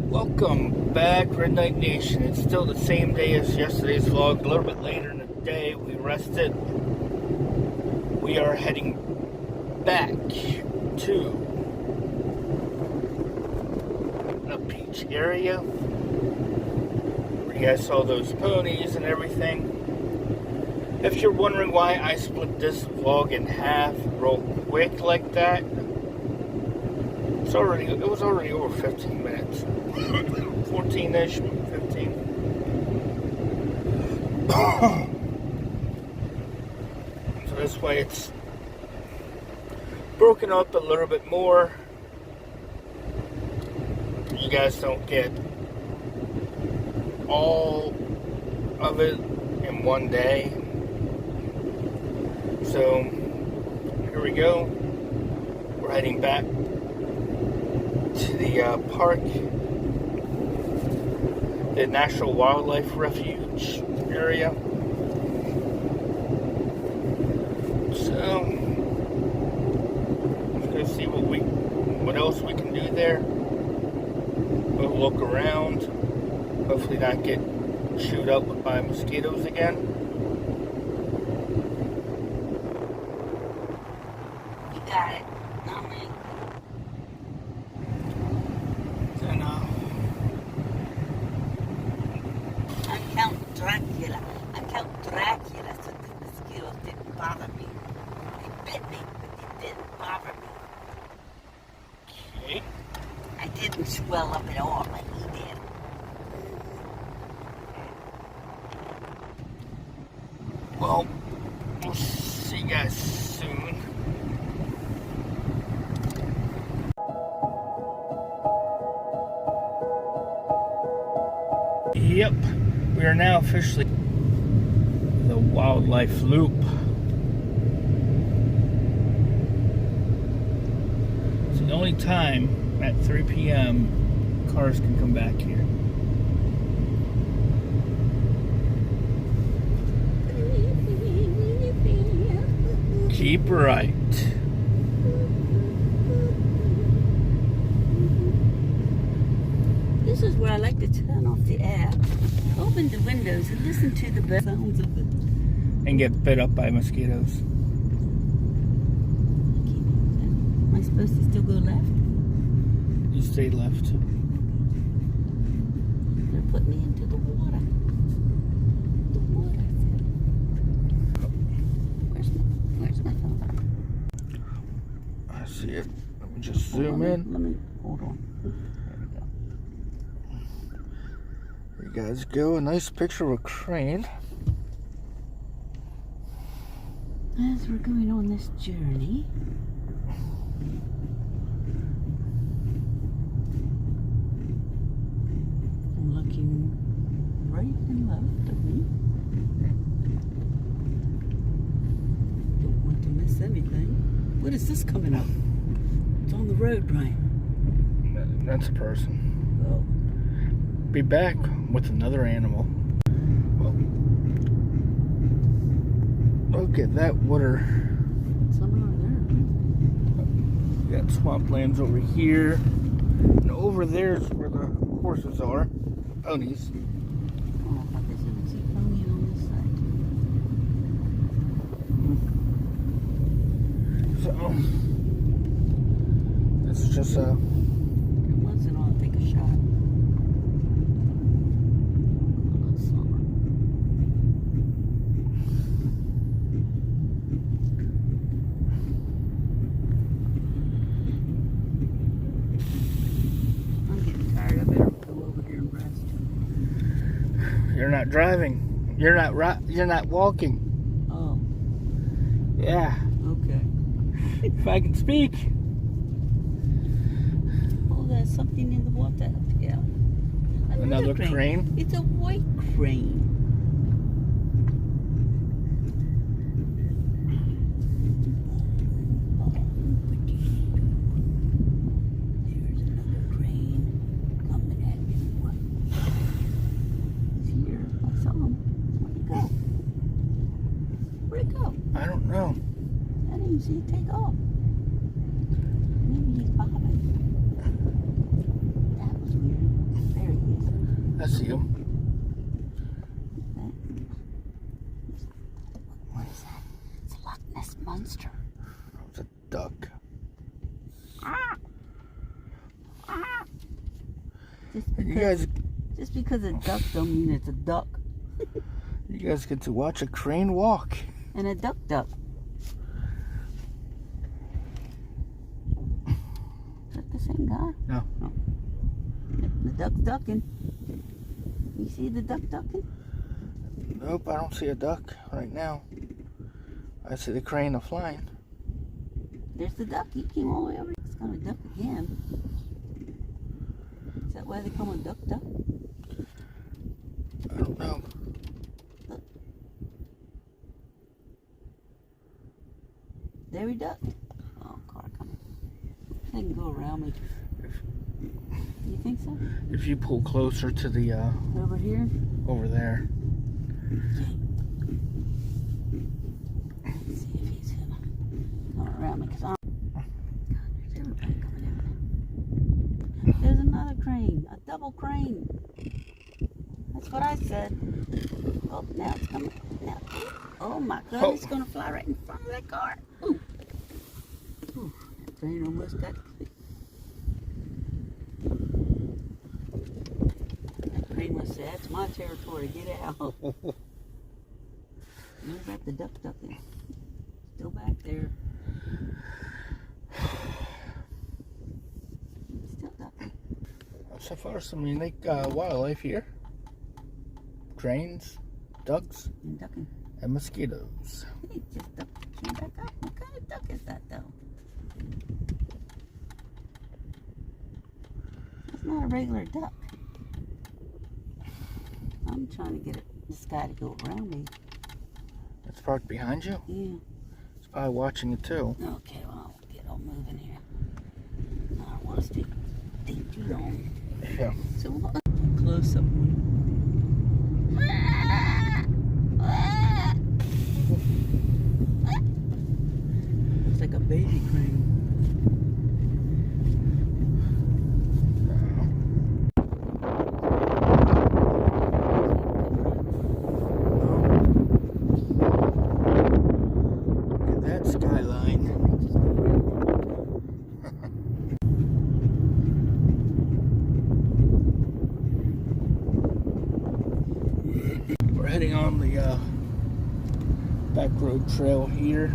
Welcome back, Red Knight Nation. It's still the same day as yesterday's vlog. A little bit later in the day, we rested. We are heading back to the beach area where you guys saw those ponies and everything. If you're wondering why I split this vlog in half real quick like that, it was already over 15 minutes. 14-ish, 15. So this way it's broken up a little bit more. You guys don't get all of it in one day. So here we go. We're heading back to the park, the National Wildlife Refuge area. So let's go see what else we can do there. We'll look around. Hopefully not get chewed up by mosquitoes again. You got it. Not me. And I'm Count Dracula. I'm Count Dracula, so the mosquitoes didn't bother me. They bit me, but they didn't bother me. okay. I didn't swell up at all like he did. Well, we'll see you guys soon. Yep, we are now officially the wildlife loop. It's the only time at 3 p.m. cars can come back here. Keep right. This is where I like to turn off the air, open the windows, and listen to the sounds of it. And get bit up by mosquitoes. Am I supposed to still go left? You stay left. They're putting me into the water. The water. Where's my phone? I see it. Let me just zoom in. Let me hold on. There you guys go. A nice picture of a crane. As we're going on this journey, I'm looking right and left of me. Don't want to miss anything. What is this coming up? It's on the road, Brian. That's a person. Oh. Be back with another animal. Well, look at that water. Somewhere We got swamplands over here. And over there's where the horses are. Ponies. there. Oh, I thought this was a pony on this side. So, it's just a... Once in a while, take a shot. Summer. I'm getting tired. I better go over here and rest. You're not driving. You're not walking. Oh, Yeah. okay. If I can speak. Oh, there's something in the water up here. Another crane? It's a white crane. There's another crane coming at me. He's here. I saw him. Where'd he go? Where'd he go? I don't know. I didn't see it take off. Maybe he's bobbing. That was weird. I see him. What is that? It's a Loch Ness monster. It's a duck. Just because a duck don't mean it's a duck. You guys get to watch a crane walk. And a duck. Is that the same guy? No. Oh. The duck's ducking. You see the duck ducking? Nope, I don't see a duck right now. I see the crane flying. There's the duck. He came all the way over. It's gonna duck again. Is that why they call him duck? I don't know. Look. There he ducked. Oh, car coming. They can go around me. You think so? If you pull closer to the Over here? over there. Let's see if he's gonna come around me, because I'm... God, there's everybody coming in. There's another crane. A double crane. That's what I said. Oh, now it's coming. Now. Oh my God, Oh. it's gonna fly right in front of that car. Ooh. Ooh, that crane almost got... That crane must say, that's my territory, get out. Where's that the duck ducking? Still back there. Still ducking. So far, some unique wildlife here. Cranes, ducks, And ducking. and mosquitoes. He just came back up. What kind of duck is that, though? That's not a regular duck. I'm trying to get this guy to go around me. It's parked behind you? Yeah. It's probably watching it too. Okay, well, I'll get all moving here. I don't want to stay too long. Yeah. So what? Close up one. It's like a baby crane. Look at that skyline. We're heading on the back road trail here.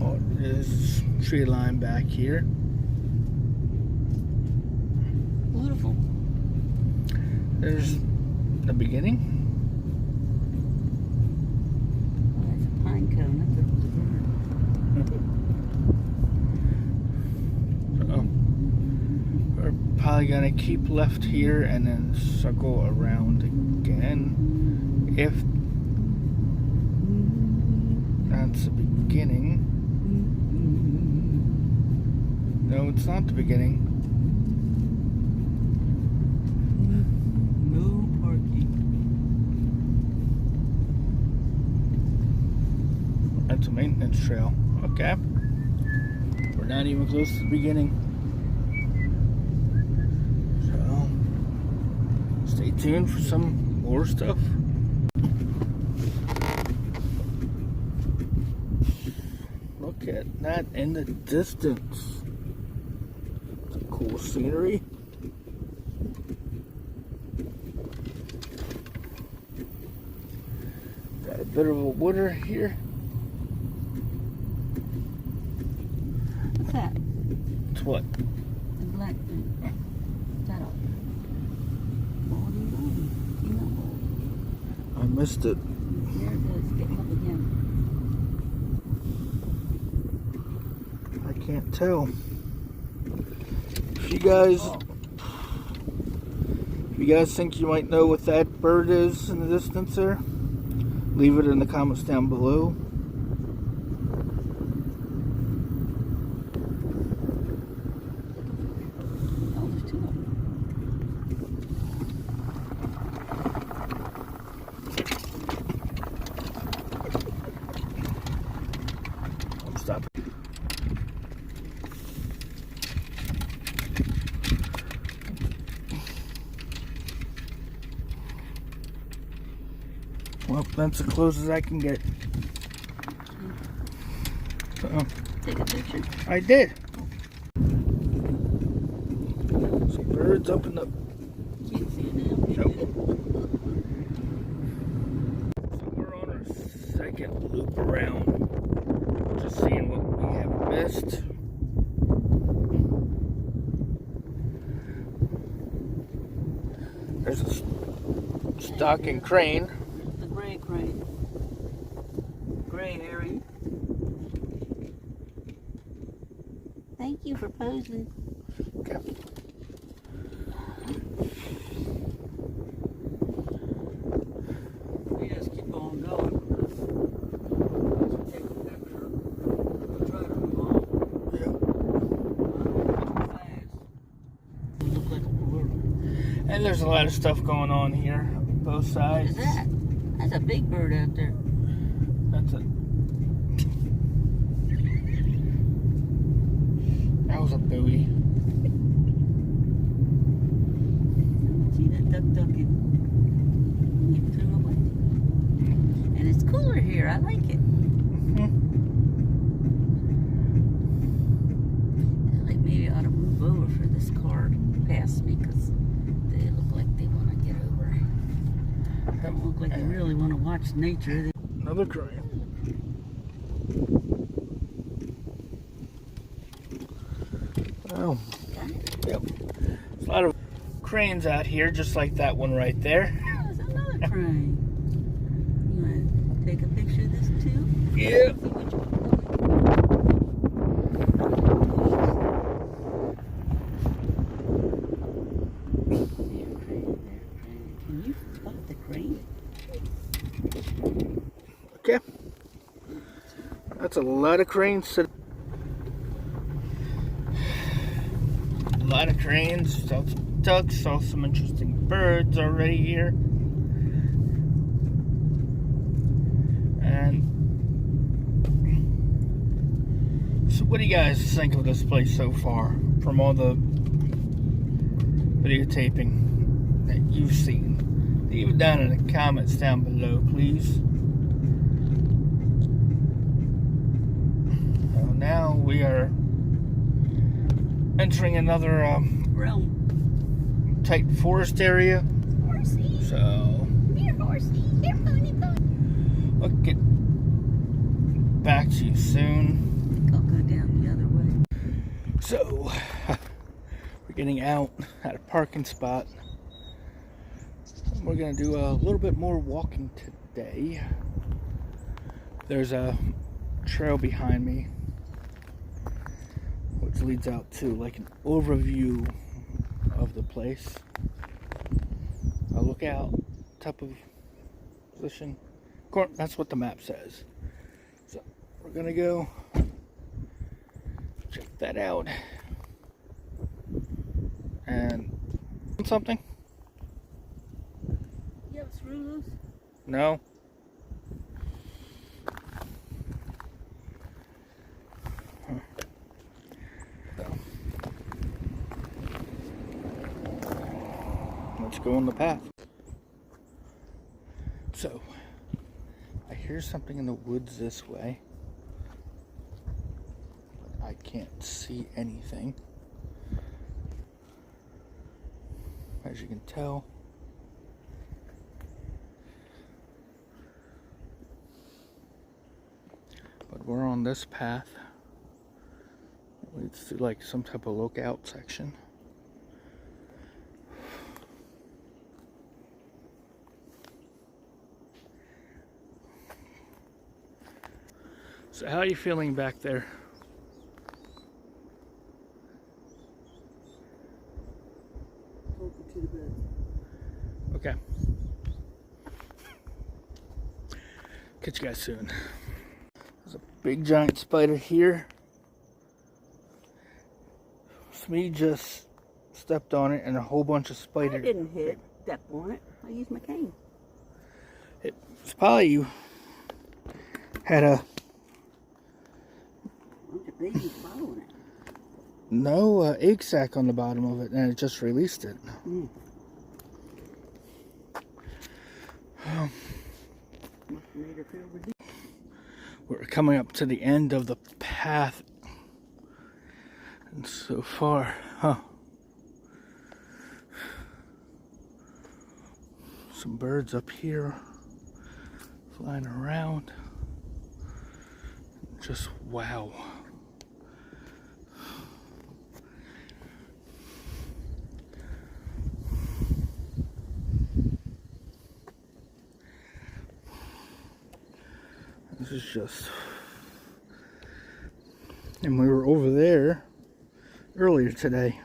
Oh, there's tree line back here. Beautiful. There's the beginning. Oh, that's a pine cone. I thought it was a bird. So we're probably gonna keep left here and then circle around again. If that's the beginning. No, it's not the beginning. No parking. That's a maintenance trail. Okay. We're not even close to the beginning. So stay tuned for some more stuff. Look at that in the distance. Some cool scenery. Got a bit of a water here. What's that? It's what? The black thing. What's that all? You know, I missed it. there it is. Getting up again. I can't tell. If you guys think you might know what that bird is in the distance there, leave it in the comments down below. Oh, there's two of them. Stop. Well, that's as close as I can get. So, Take a picture. I did. Some birds up in the... Can't see it now. Nope. So we're on our second loop around. Just seeing what we have missed. There's a stocking crane. The gray crane. Gray herring. Thank you for posing. Okay. We just keep on going. Take a picture. Try to move on. Yeah. Fast. Look like a balloon. And there's a lot of stuff going on here, both What sides. is that? That's a big bird out there. That's it. That was a buoy. See that duck ducking? It flew away. And it's cooler here. I like it. I feel like maybe I ought to move over for this car past me because they look like they want to get over. They don't look like they really want to watch nature. Another crane. Oh, yep. There's a lot of cranes out here, just like that one right there. Oh, there's another crane. You want to take a picture of this too? Yeah. See which one. Can you spot the crane? Okay. That's a lot of cranes. A lot of cranes. Saw some ducks. Saw some interesting birds already here. And so, what do you guys think of this place so far? From all the videotaping that you've seen, leave it down in the comments down below, please. Now we are entering another Realm. tight forest area. Horsey. So Here, horsey. Here, pony, pony. I'll get back to you soon. I'll go down the other way. So we're getting out at a parking spot. We're gonna do a little bit more walking today. There's a trail behind me which leads out to like an overview of the place. A lookout type of position. That's what the map says. So we're gonna go check that out and something. You have screws? No. Let's go on the path. So, I hear something in the woods this way. But I can't see anything. As you can tell. But we're on this path. It leads to like some type of lookout section. So how are you feeling back there? Welcome to the bed. Okay. Catch you guys soon. There's a big giant spider here. Smee just stepped on it and a whole bunch of I spiders. didn't step on it. I used my cane. It's probably you had a bunch of babies following it. no egg sac on the bottom of it, and it just released it. Made her feel ridiculous. We're coming up to the end of the path. And so far, some birds up here flying around. Just wow. This is just, and we were over there earlier today.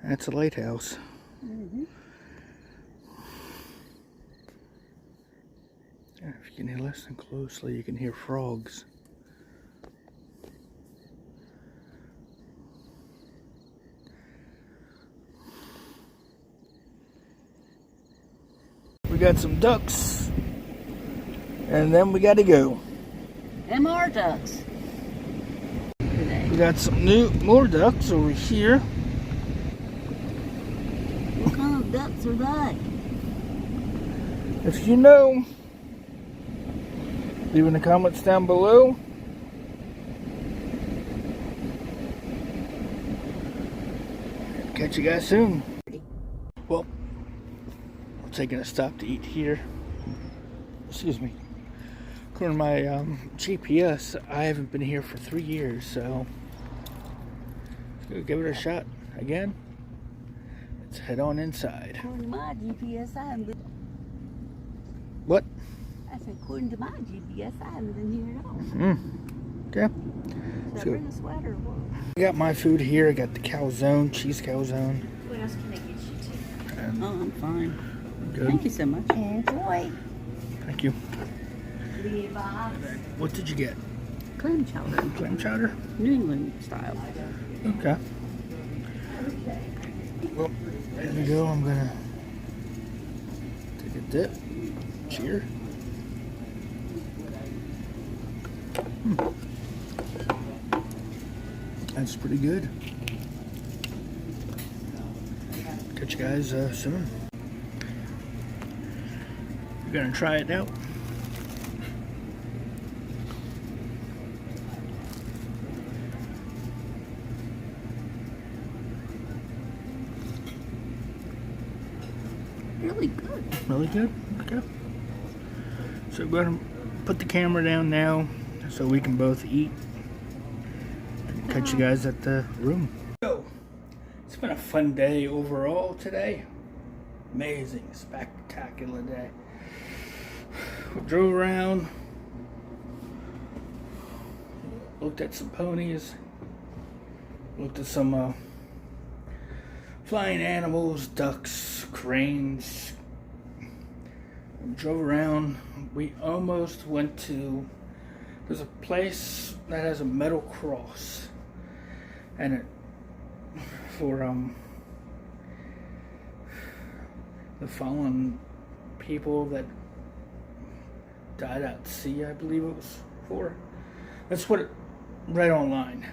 That's a lighthouse. Mm-hmm. Yeah, if you can listen closely, you can hear frogs. We got some ducks, and then we got to go. And more ducks. Today. We got some more ducks over here. What kind of ducks are they? If you know, leave in the comments down below. Catch you guys soon. Well, we're taking a stop to eat here. Excuse me. According to my GPS, I haven't been here for 3 years, so let's give it a shot again. Let's head on inside. According to my GPS, I haven't been. What? I said, according to my GPS, I haven't been here at all. Okay. Should I bring a sweater or what? I got my food here. I got the calzone, cheese calzone. What else can I get you to? And Oh, I'm fine. good. Thank you so much. Enjoy. Thank you. Levi. What did you get? Clam chowder. Clam chowder? New England style. Okay. Well, here we go. I'm gonna take a dip. Cheers. That's pretty good. Catch you guys soon. We're gonna try it out. Really good. Really good? Okay. So we're gonna put the camera down now so we can both eat. And catch you guys at the room. So, it's been a fun day overall today. Amazing, spectacular day. We drove around, looked at some ponies, looked at some flying animals, ducks, cranes. We drove around. We almost went to, there's a place that has a metal cross, and it for the fallen people that died at sea, I believe it was for. That's what it read online.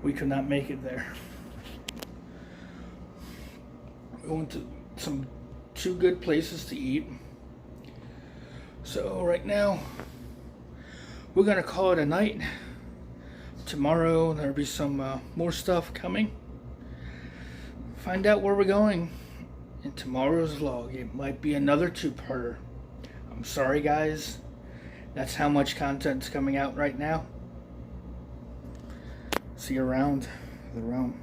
We could not make it there. We went to two good places to eat. So right now, we're gonna call it a night. Tomorrow there'll be some more stuff coming. Find out where we're going in tomorrow's vlog. It might be another two-parter. I'm sorry guys. That's how much content's coming out right now. See you around the realm.